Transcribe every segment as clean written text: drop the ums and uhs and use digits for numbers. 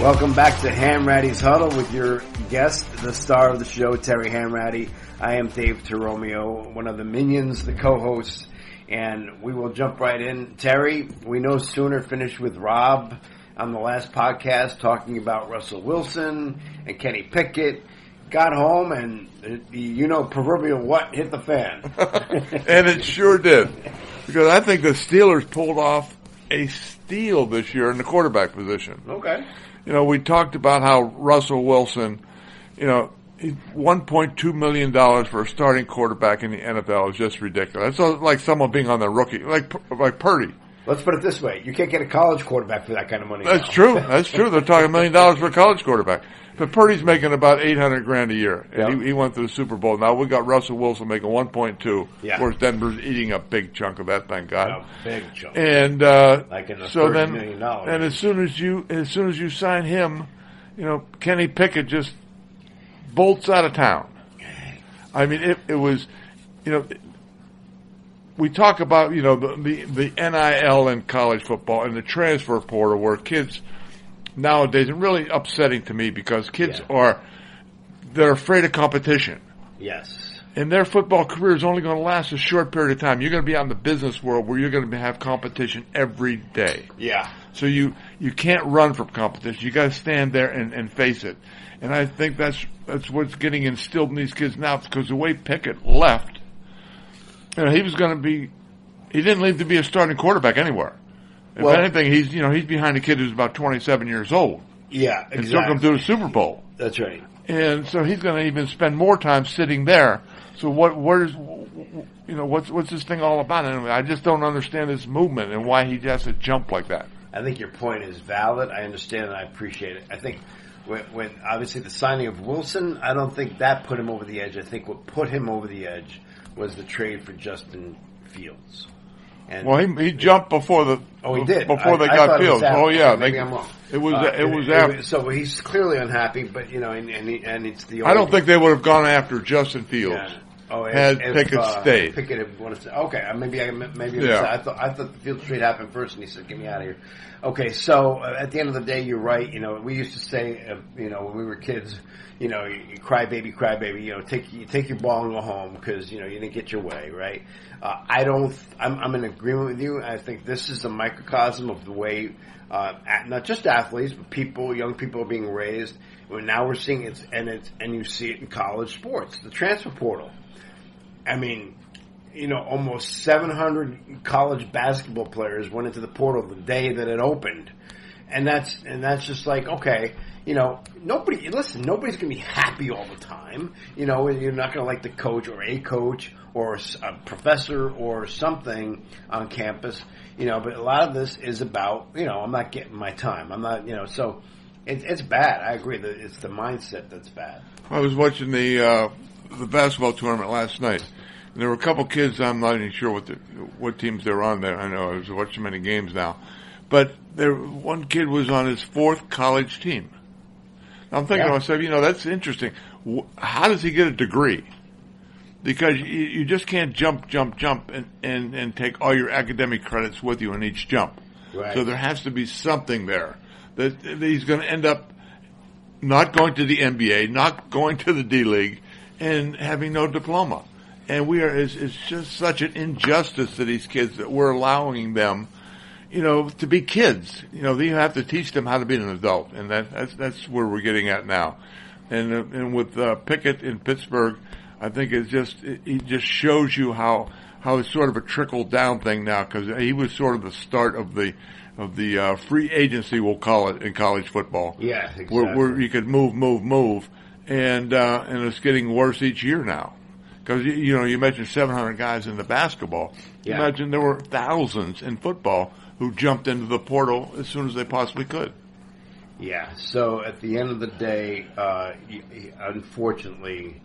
Welcome back to Hanratty'S Huddle with your guest, the star of the show, Terry Hanratty. I am Dave Teromeo, one of the minions, the co-hosts, and we will jump right in. Terry, we no sooner finished with Rob on the last podcast talking about Russell Wilson and Kenny Pickett, got home and, proverbial what hit the fan. And it sure did. Because I think the Steelers pulled off a steal this year in the quarterback position. Okay. We talked about how Russell Wilson, $1.2 million for a starting quarterback in the NFL is just ridiculous. It's like someone being on the rookie, like Purdy. Let's put it this way. You can't get a college quarterback for that kind of money. That's true. That's true. They're talking $1 million for a college quarterback. But Purdy's making about $800,000 a year. And he went to the Super Bowl. Now we got Russell Wilson making 1.2. Yeah. Of course, Denver's eating a big chunk of that, thank God. A big chunk. And like in the so $30 million. And as soon as you sign him, Kenny Pickett just bolts out of town. I mean, it was, we talk about, the NIL in college football and the transfer portal where kids nowadays, and really upsetting to me because kids they're afraid of competition. Yes. And their football career is only going to last a short period of time. You're going to be out in the business world where you're going to have competition every day. Yeah. So you can't run from competition. You got to stand there and face it. And I think that's what's getting instilled in these kids now because the way Pickett left, he was going to be, he didn't leave to be a starting quarterback anywhere. If anything, he's behind a kid who's about 27 years old. Yeah, exactly. And took him to the Super Bowl. That's right. And so he's going to even spend more time sitting there. So what's this thing all about? Anyway, I just don't understand this movement and why he has to jump like that. I think your point is valid. I understand and I appreciate it. I think when obviously the signing of Wilson, I don't think that put him over the edge. I think what put him over the edge was the trade for Justin Fields. And he jumped before the. Oh, he did before they got Fields. Oh yeah, maybe I'm wrong. It was after. So he's clearly unhappy, but and it's the. I don't think they would have gone after Justin Fields. Yeah. Had Pickett stayed. Pickett had wanted to. Okay, maybe I thought the Fields trade happened first, and he said, "Get me out of here." Okay, so at the end of the day, you're right. We used to say, when we were kids, you cry baby, take your ball and go home because you didn't get your way, right? I'm in agreement with you. I think this is a microcosm of the way, not just athletes, but young people are being raised. Now we're seeing it, and you see it in college sports, the transfer portal. I mean, almost 700 college basketball players went into the portal the day that it opened, and that's just like, okay, nobody's going to be happy all the time. You're not going to like the coach or a coach or a professor or something on campus, but a lot of this is about, I'm not getting my time. I'm not, so it's bad. I agree that it's the mindset that's bad. I was watching the basketball tournament last night. And there were a couple kids, I'm not even sure what teams they're on there. I know I've watched many games now. But one kid was on his fourth college team. I'm thinking to myself, that's interesting. How does he get a degree? Because you just can't jump, and take all your academic credits with you in each jump. Right. So there has to be something there that he's going to end up not going to the NBA, not going to the D League, and having no diploma. And it's just such an injustice to these kids that we're allowing them, to be kids. You have to teach them how to be an adult, and that's where we're getting at now. And with Pickett in Pittsburgh, I think it just shows you how it's sort of a trickle down thing now because he was sort of the start of the free agency, we'll call it, in college football. Yeah, exactly. Where you could move, and it's getting worse each year now. Because, you mentioned 700 guys in the basketball. Yeah. Imagine there were thousands in football who jumped into the portal as soon as they possibly could. Yeah, so at the end of the day, unfortunately,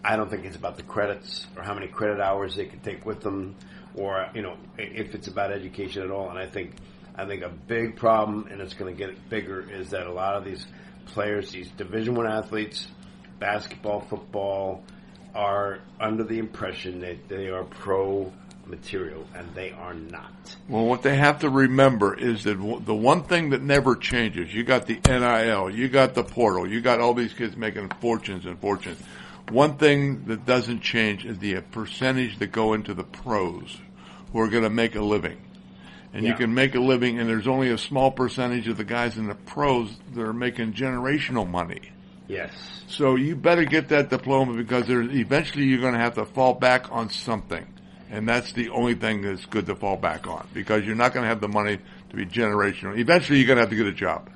I don't think it's about the credits or how many credit hours they can take with them or, if it's about education at all. And I think a big problem, and it's going to get bigger, is that a lot of these players, these Division I athletes, basketball, football, are under the impression that they are pro material, and they are not. Well, what they have to remember is that the one thing that never changes, you got the NIL, you got the portal, you got all these kids making fortunes and fortunes. One thing that doesn't change is the percentage that go into the pros who are going to make a living. And you can make a living, and there's only a small percentage of the guys in the pros that are making generational money. Yes. So you better get that diploma, because eventually you're going to have to fall back on something. And that's the only thing that's good to fall back on, because you're not going to have the money to be generational. Eventually you're going to have to get a job.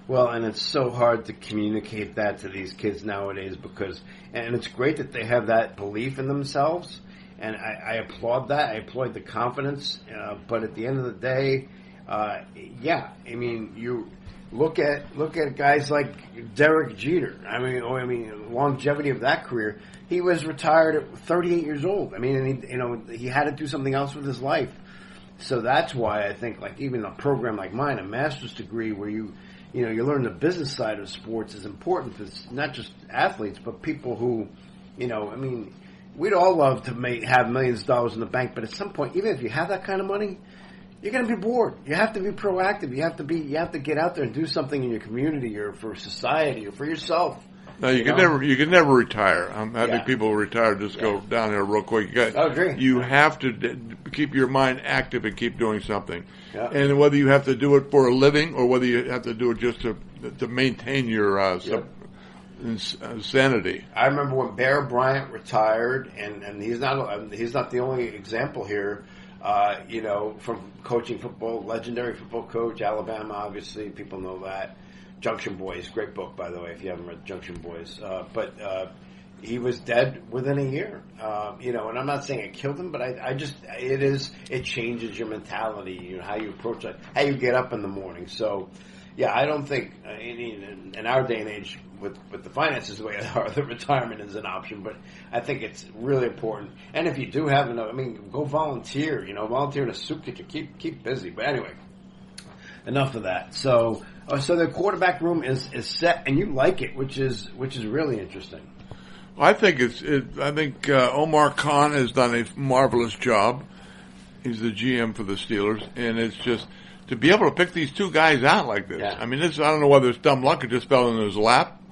Well, and it's so hard to communicate that to these kids nowadays, and it's great that they have that belief in themselves, and I applaud that. I applaud the confidence, but at the end of the day, you look at guys like Derek Jeter. Longevity of that career. He was retired at 38 years old. And he had to do something else with his life. So that's why I think, like, even a program like mine, a master's degree where you learn the business side of sports is important for not just athletes, but people who, we'd all love to have millions of dollars in the bank, but at some point, even if you have that kind of money, you're going to be bored. You have to be proactive. You have to get out there and do something in your community or for society or for yourself. No, you can never retire. I think people who retire just go down here real quick. I agree. You have to keep your mind active and keep doing something. Yeah. And whether you have to do it for a living or whether you have to do it just to maintain your sanity. I remember when Bear Bryant retired, and he's not the only example here. From coaching football, legendary football coach, Alabama, obviously, people know that. Junction Boys, great book, by the way, if you haven't read Junction Boys. But he was dead within a year. And I'm not saying it killed him, but it changes your mentality, how you approach it, how you get up in the morning. So, I don't think in our day and age with the finances the way they are, the retirement is an option. But I think it's really important. And if you do have go volunteer. Volunteer in a soup kitchen. Keep busy. But anyway, enough of that. So the quarterback room is set, and you like it, which is really interesting. I think Omar Khan has done a marvelous job. He's the GM for the Steelers, and it's just to be able to pick these two guys out like this. Yeah. I don't know whether it's dumb luck or just fell in his lap,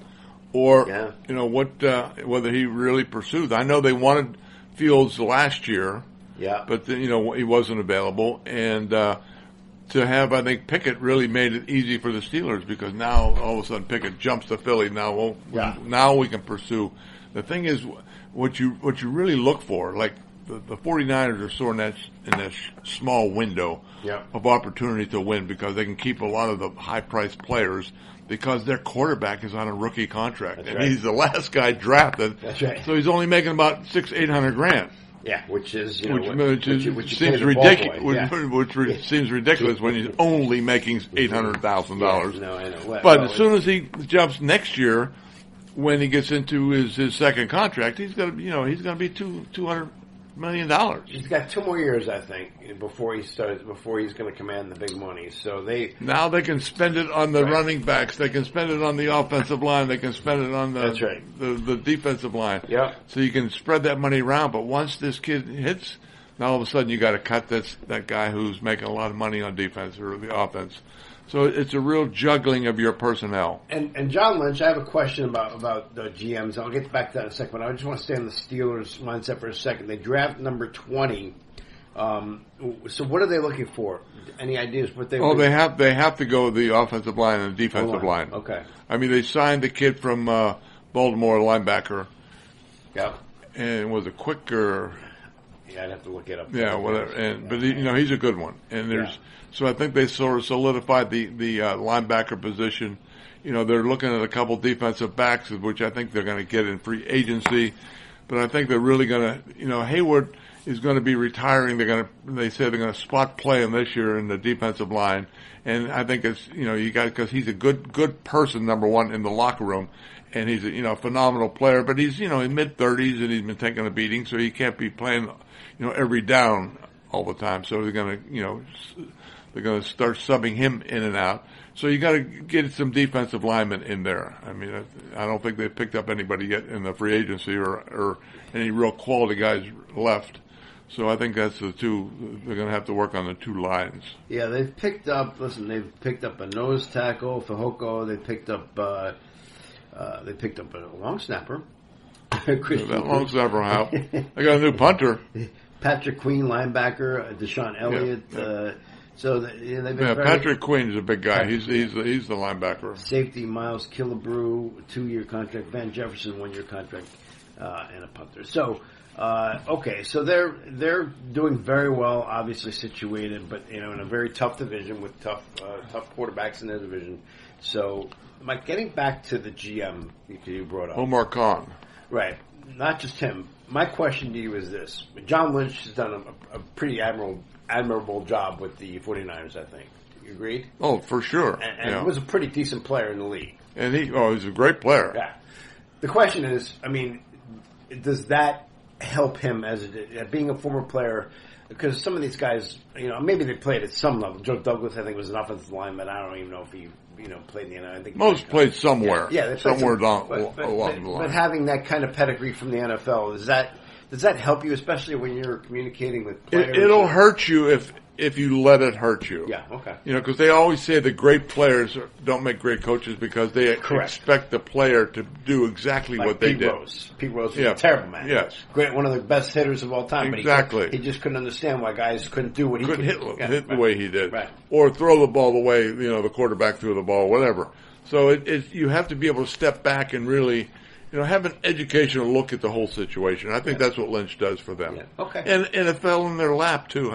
or whether he really pursued. I know they wanted Fields last year, but he wasn't available, and to have, I think, Pickett really made it easy for the Steelers, because now all of a sudden Pickett jumps to Philly. Now we can pursue. The thing is, what you really look for, like the 49ers are sort of in that small window of opportunity to win, because they can keep a lot of the high-priced players because their quarterback is on a rookie contract. That's and right. he's the last guy drafted. That's right. So he's only making about $600,000-800,000. Yeah, which seems ridiculous. Which seems ridiculous when he's only making $800,000. Yeah, no, I know. But as soon as he jumps next year, when he gets into his second contract, he's going to be $200 million. He's got 2 more years, I think, before he's going to command the big money. So now they can spend it on the running backs. They can spend it on the offensive line. They can spend it on the defensive line. Yeah. So you can spread that money around. But once this kid hits, now all of a sudden you got to cut that guy who's making a lot of money on defense or the offense. So it's a real juggling of your personnel. And John Lynch, I have a question about the GMs. I'll get back to that in a second, but I just want to stay on the Steelers mindset for a second. They draft number 20. So what are they looking for? Any ideas what they? They have to go the offensive line and the defensive line. Okay. They signed the kid from Baltimore, linebacker. Yep. And was it Quicker? Yeah, I'd have to look it up. Yeah, whatever. But he's a good one. And so I think they sort of solidified the linebacker position. They're looking at a couple defensive backs, which I think they're going to get in free agency. But I think they're really going to, Hayward is going to be retiring. They say they're going to spot play him this year in the defensive line. And I think it's, because he's a good person, number one, in the locker room. And he's a, phenomenal player, but he's, in mid-30s and he's been taking a beating, so he can't be playing, every down all the time. So they're going to start subbing him in and out. So you got to get some defensive linemen in there. I don't think they've picked up anybody yet in the free agency or any real quality guys left. So I think that's the two. They're going to have to work on the two lines. Yeah, they've picked up. Listen, they've picked up a nose tackle for Hoko. They picked up a long snapper. That long snapper out. I got a new punter. Patrick Queen, linebacker. Deshaun Elliott. Yeah. They've been Patrick Queen is a big guy. He's the linebacker. Safety Miles Killebrew, 2-year contract. Van Jefferson, 1-year contract, and a punter. So, okay, so they're doing very well, obviously situated, but in a very tough division with tough quarterbacks in their division. So, Mike, getting back to the GM you brought up, Omar Khan, right? Not just him. My question to you is this: John Lynch has done a pretty admirable job with the 49ers, I think. You agreed? Oh, for sure. And he was a pretty decent player in the league. And he's a great player. Yeah. The question is, does that help him as being a former player? Because some of these guys, maybe they played at some level. Joe Douglas, I think, was an offensive lineman. I don't even know if he, played in the NFL. I think most played somewhere. Yeah, somewhere along the line. But having that kind of pedigree from the NFL, does that help you, especially when you're communicating with players? It'll hurt you if you let it hurt you. Yeah, okay. Because they always say that great players don't make great coaches because they expect the player to do exactly what they did. Pete Rose was a terrible man. Yes. Great, one of the best hitters of all time. Exactly. But he just couldn't understand why guys couldn't do what he could. Hit the way he did. Right. Or throw the ball the way, the quarterback threw the ball, whatever. So you have to be able to step back and really, have an educational look at the whole situation. I think that's what Lynch does for them. Yeah. Okay. And it fell in their lap, too.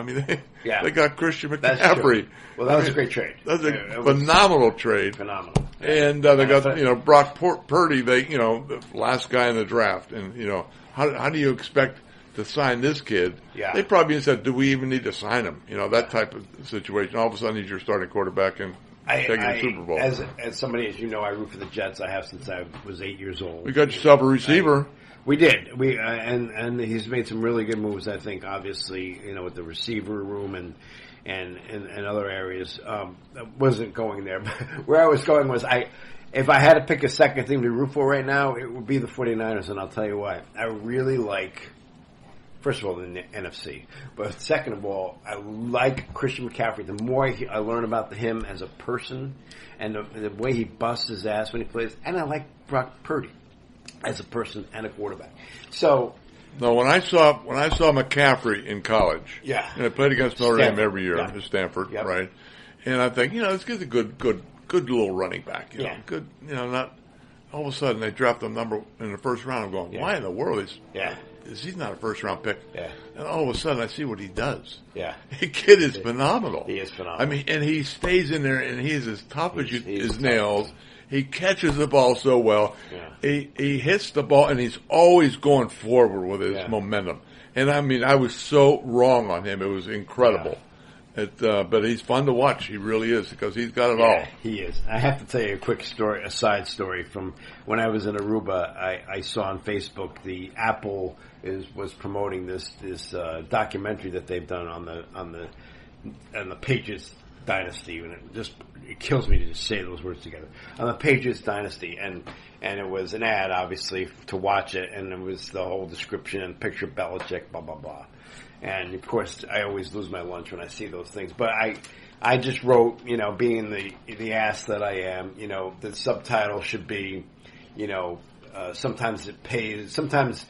They got Christian McCaffrey. Well, that was a great trade. That's a phenomenal trade. Phenomenal. Yeah. And they got, Brock Purdy, the last guy in the draft. And, how do you expect to sign this kid? Yeah. They probably said, do we even need to sign him? That type of situation. All of a sudden, he's your starting quarterback and taking the Super Bowl. As somebody, as you know, I root for the Jets. I have since I was 8 years old. We got yourself a receiver. We did. And he's made some really good moves, I think, obviously, with the receiver room and other areas. I wasn't going there. But where I was going was if I had to pick a second team to root for right now, it would be the 49ers, and I'll tell you why. I really like, first of all, the NFC. But second of all, I like Christian McCaffrey. The more I learn about him as a person and the way he busts his ass when he plays, and I like Brock Purdy as a person and a quarterback. So, no, when I saw McCaffrey in college, and I played against Notre Dame every year at Stanford, right? And I think this kid's a good little running back, good, not all of a sudden they dropped the number in the first round. I'm going, why in the world he's not a first round pick? Yeah, and all of a sudden I see what he does. Yeah, the kid is phenomenal. He is phenomenal. And he stays in there and he's as tough as his nails. He catches the ball so well. Yeah. He hits the ball, and he's always going forward with his momentum. And, I was so wrong on him. It was incredible. Yeah. But he's fun to watch. He really is, because he's got it all. He is. I have to tell you a quick story, a side story from when I was in Aruba. I saw on Facebook the Apple was promoting this documentary that they've done on the Patriots dynasty, and it kills me to just say those words together. On the Patriots dynasty, and it was an ad, obviously, to watch it, and it was the whole description and picture Belichick, blah blah blah. And of course, I always lose my lunch when I see those things. But I just wrote, being the ass that I am, the subtitle should be, sometimes it pays, sometimes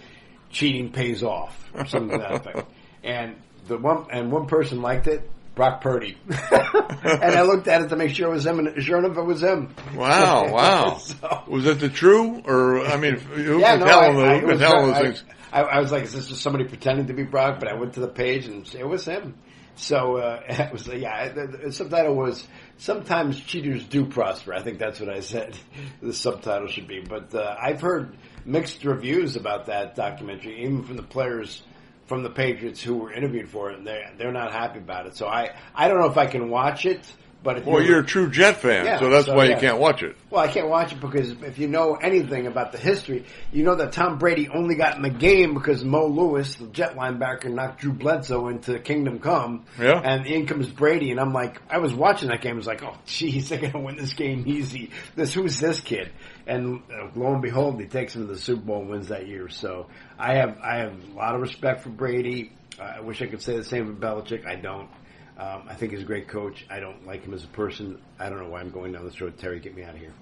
cheating pays off, or something to that effect. And one person liked it. Brock Purdy. And I looked at it to make sure it was him, and sure enough, it was him. Wow. So, was it the true? Or, who was telling those things? I was like, is this just somebody pretending to be Brock? But I went to the page, and it was him. So, it was, the subtitle was, sometimes cheaters do prosper. I think that's what I said the subtitle should be. But I've heard mixed reviews about that documentary, even from the players from the Patriots who were interviewed for it, and they're not happy about it. So I don't know if I can watch it, But if you're a true Jet fan, so that's why you can't watch it. Well, I can't watch it because if you know anything about the history, you know that Tom Brady only got in the game because Mo Lewis, the Jet linebacker, knocked Drew Bledsoe into Kingdom Come. Yeah. And in comes Brady, and I'm like, I was watching that game, I was like, oh, geez, they're going to win this game easy. Who's this kid? And lo and behold, he takes him to the Super Bowl and wins that year. So I have a lot of respect for Brady. I wish I could say the same for Belichick. I don't. I think he's a great coach. I don't like him as a person. I don't know why I'm going down this road. Terry, get me out of here.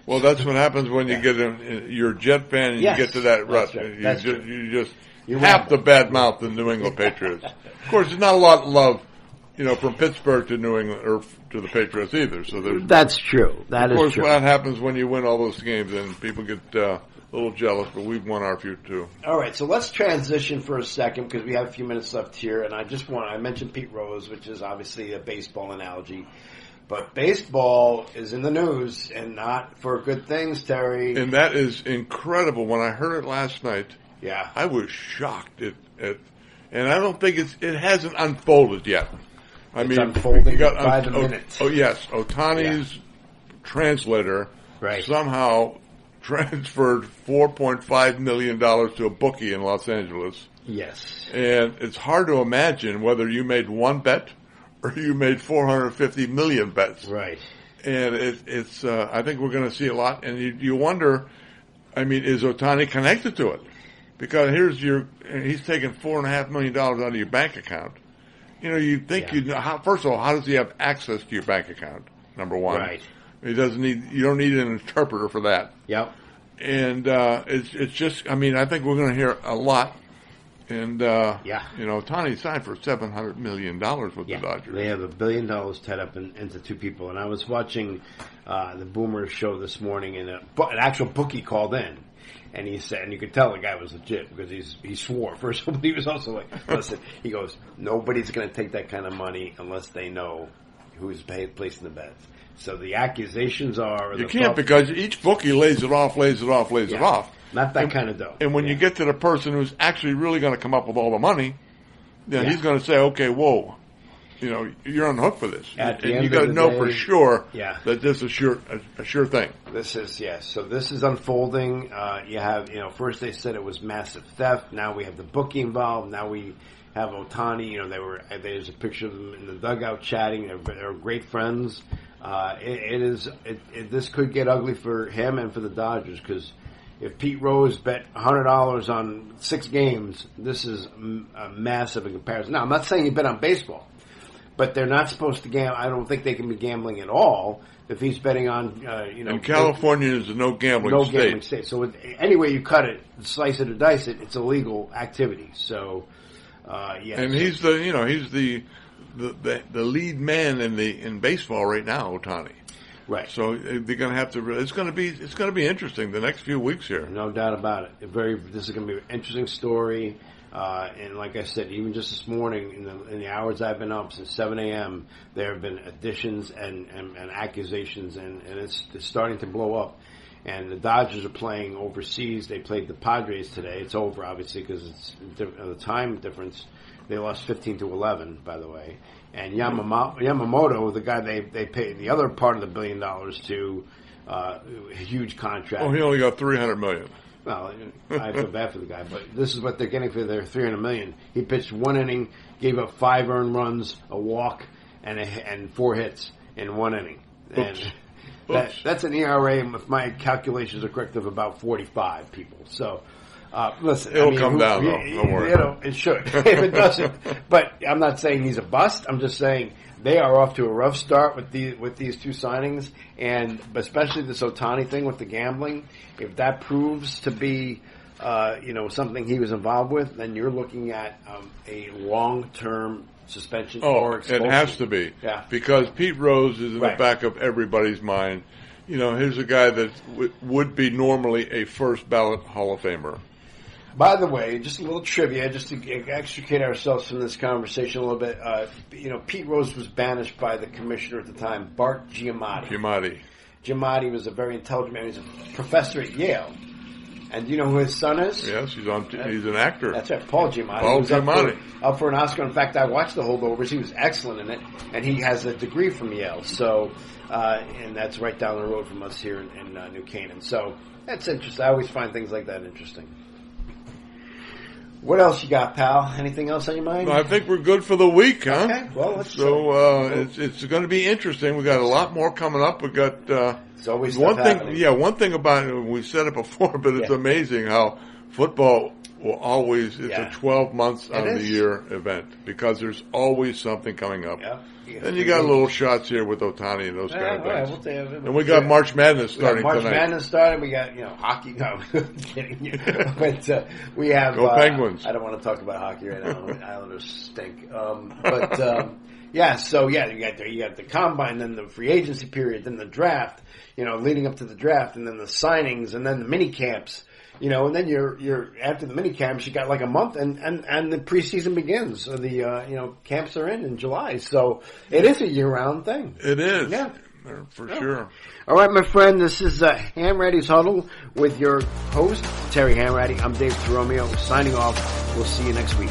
Well, that's what happens when you get you're a Jet fan and you get to that rut. Right. You just have to badmouth the New England Patriots. Of course, there's not a lot of love, from Pittsburgh to New England or to the Patriots either. So that's true. That is true. Of course, what happens when you win all those games and people get a little jealous, but we've won our few too. All right, so let's transition for a second because we have a few minutes left here, and I mentioned Pete Rose, which is obviously a baseball analogy, but baseball is in the news and not for good things, Terry. And that is incredible. When I heard it last night, I was shocked. And I don't think it hasn't unfolded yet. It's unfolding by the minute. Oh yes, Ohtani's translator somehow transferred $4.5 million to a bookie in Los Angeles. Yes. And it's hard to imagine whether you made one bet or you made 450 million bets. Right. And it's I think we're going to see a lot. And you wonder, is Ohtani connected to it? Because he's taking $4.5 million out of your bank account. You'd think first of all, how does he have access to your bank account? Number one. Right. You don't need an interpreter for that. Yep. And it's just, I think we're going to hear a lot. And Ohtani signed for $700 million with the Dodgers. They have $1 billion tied up into two people. And I was watching the Boomer show this morning, and an actual bookie called in. And he said, and you could tell the guy was legit because he swore. First of all, but he was also like, listen, he goes, nobody's going to take that kind of money unless they know who's placing the bets. So the accusations are... You can't because each bookie lays it off. Not that kind of dough. And when you get to the person who's actually really going to come up with all the money, then he's going to say, okay, whoa, you're on the hook for this. And you got to know for sure that this is a sure thing. This is, So this is unfolding. You have, first they said it was massive theft. Now we have the bookie involved. Now we have Ohtani. There's a picture of them in the dugout chatting. They're great friends. This could get ugly for him and for the Dodgers because if Pete Rose bet $100 on 6 games, this is massive in comparison. Now, I'm not saying he bet on baseball, but they're not supposed to gamble. I don't think they can be gambling at all if he's betting on, And California is a no gambling state. Gambling state. So any way you cut it, slice it or dice it, it's a legal activity. So, And he's the lead man in baseball right now, Ohtani. Right. So they're going to have to. It's going to be interesting the next few weeks here. No doubt about it. This is going to be an interesting story. And like I said, even just this morning, in the hours I've been up since 7 a.m., there have been additions and accusations, and it's starting to blow up. And the Dodgers are playing overseas. They played the Padres today. It's over, obviously, because it's the time difference. They lost 15-11, by the way. And Yamamoto, the guy they paid the other part of the $1 billion to, a huge contract. Oh, he only got $300 million. Well, I feel bad for the guy, but this is what they're getting for their $300 million. He pitched 1 inning, gave up 5 earned runs, a walk, and 4 hits in 1 inning. And that's an ERA, if my calculations are correct, of about 45 people. So, listen. It'll come down, though. Don't worry. It should. If it doesn't. But I'm not saying he's a bust. I'm just saying they are off to a rough start with these 2 signings, and especially this Ohtani thing with the gambling. If that proves to be, something he was involved with, then you're looking at a long-term suspension or expulsion. It has to be. Yeah. Because Pete Rose is in the back of everybody's mind. Here's a guy that would be normally a first ballot Hall of Famer. By the way, just a little trivia, just to extricate ourselves from this conversation a little bit. Pete Rose was banished by the commissioner at the time, Bart Giamatti. Giamatti was a very intelligent man. He was a professor at Yale. And do you know who his son is? Yes, he's an actor. That's right, Paul Giamatti. Paul Giamatti. Up for an Oscar. In fact, I watched The Holdovers. He was excellent in it, and he has a degree from Yale. So, and that's right down the road from us here in New Canaan. So that's interesting. I always find things like that interesting. What else you got, pal? Anything else on your mind? I think we're good for the week, huh? Okay. Well, let's it's going to be interesting. We got a lot more coming up. We got it's always one thing. happening. Yeah, one thing about it, we said it before, but it's amazing how football will always. It's a 12 months out of the year event because there's always something coming up. Yeah. And you got little shots here with Otani and those kind of things. Right, and we got March Madness starting tonight. March Madness starting. We got hockey. No, I'm kidding you. But we have Go Penguins. I don't want to talk about hockey right now. The Islanders stink. Yeah. So you got the combine, then the free agency period, then the draft. Leading up to the draft, and then the signings, and then the mini camps. And then you're after the mini camps, you got like a month, and the preseason begins. So the camps are in July, so it is a year-round thing. It is, yeah, for sure. All right, my friend, this is Hanratty'S Huddle with your host Terry Hanratty. I'm Dave Toromeo, signing off. We'll see you next week.